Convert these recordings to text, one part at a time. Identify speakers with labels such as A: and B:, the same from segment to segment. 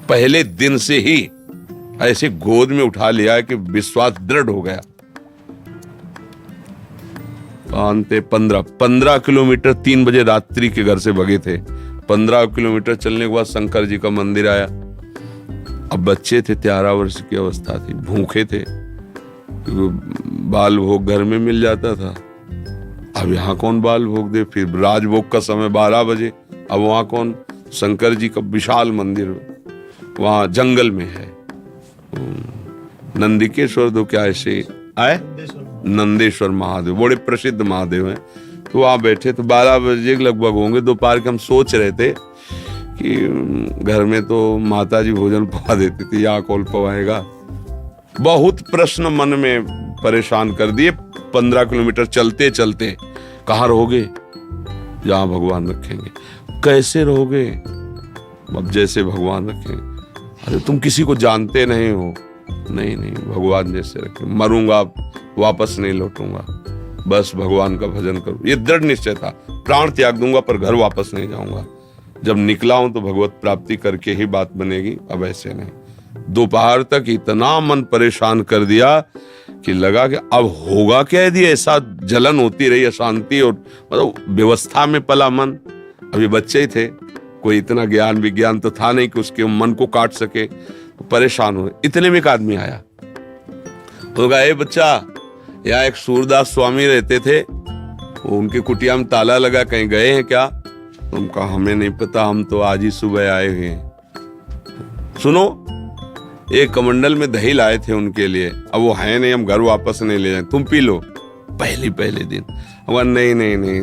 A: पहले दिन से ही ऐसे गोद में उठा लिया कि विश्वास दृढ़ हो गया। अंते 15 किलोमीटर 3 बजे रात्रि के घर से भगे थे। 15 किलोमीटर चलने के बाद शंकर जी का मंदिर आया। अब बच्चे थे, 13 वर्ष की अवस्था थी, भूखे थे, बाल भोग घर में मिल जाता था। अब यहाँ कौन बाल भोग दे, फिर राजभोग का समय 12 बजे, अब वहाँ कौन। शंकर जी का विशाल मंदिर वहाँ जंगल में है, नंदिकेश्वर दो क्या ऐसे आए, नंदेश्वर महादेव, बड़े प्रसिद्ध महादेव हैं। तो वहाँ बैठे, तो 12 बजे लगभग होंगे दोपहर के। हम सोच रहे थे कि घर में तो माता जी भोजन पवा देती थी, यहाँ कौन पवाएगा। बहुत प्रश्न मन में परेशान कर दिए। 15 किलोमीटर चलते चलते कहाँ रहोगे, जहाँ भगवान रखेंगे। कैसे रहोगे, अब जैसे भगवान रखेंगे। अरे तुम किसी को जानते नहीं हो। नहीं नहीं, भगवान जैसे रखे, मरूंगा वापस नहीं लौटूंगा, बस भगवान का भजन करूं, ये दृढ़ निश्चय था। प्राण त्याग दूंगा पर घर वापस नहीं जाऊंगा। जब निकला हूं तो भगवत प्राप्ति करके ही बात बनेगी, अब ऐसे नहीं। दोपहर तक इतना मन परेशान कर दिया कि लगा कि अब होगा क्या यदि ऐसा जलन होती रही, अशांति, और मतलब व्यवस्था में पला मन। अभी बच्चे ही थे, कोई इतना ज्ञान विज्ञान तो था नहीं कि उसके मन को काट सके। तो परेशान हुए। इतने में एक आदमी आया, तो कहा, ए बच्चा, यहाँ एक सूरदास स्वामी रहते थे, वो उनकी कुटिया में ताला लगा, कहीं गए हैं क्या? तो हम कहा, हमें नहीं पता, हम तो आज ही सुबह आए हुए हैं। सुनो, एक कमंडल में दही लाए थे उनके लिए, अब वो है नहीं, हम घर वापस नहीं ले जाए, तुम पी लो। पहले दिन नहीं नहीं नहीं,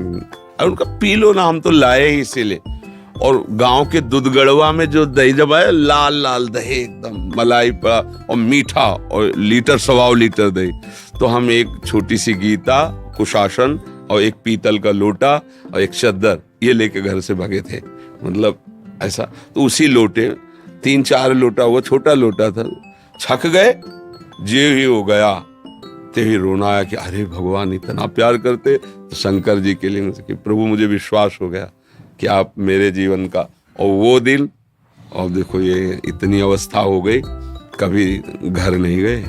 A: उनका पी लो ना, हम तो लाए ही इसीलिए। और गांव के दूधगढ़वा में जो दही जब आया, लाल लाल दही, एकदम मलाई पड़ा और मीठा, और लीटर 1.25 लीटर दही। तो हम एक छोटी सी गीता, कुशासन और एक पीतल का लोटा और एक चद्दर, ये लेके घर से भागे थे। मतलब ऐसा, तो उसी लोटे 3-4 लोटा हुआ, छोटा लोटा था, छक गए। जे ही हो गया ते ही रोना आया कि अरे भगवान इतना प्यार करते। तो शंकर जी के लिए कि प्रभु मुझे विश्वास हो गया कि आप मेरे जीवन का, और वो दिन, और देखो ये इतनी अवस्था हो गई, कभी घर नहीं गए,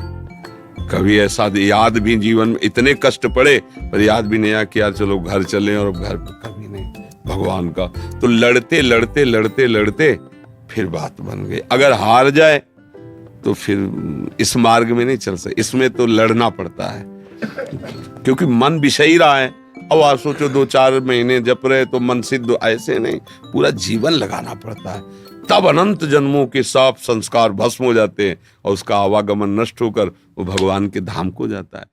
A: कभी ऐसा याद भी जीवन में, इतने कष्ट पड़े पर याद भी नहीं आया कि यार चलो घर चलें, और घर पे कभी नहीं भगवान का। तो लड़ते लड़ते लड़ते लड़ते फिर बात बन गई। अगर हार जाए तो फिर इस मार्ग में नहीं चल सकते, इसमें तो लड़ना पड़ता है, क्योंकि मन विषयी रहा है। अब आप सोचो 2-4 महीने जप रहे तो मन सिद्ध, ऐसे नहीं, पूरा जीवन लगाना पड़ता है। तब अनंत जन्मों के सब संस्कार भस्म हो जाते हैं और उसका आवागमन नष्ट होकर वो भगवान के धाम को जाता है।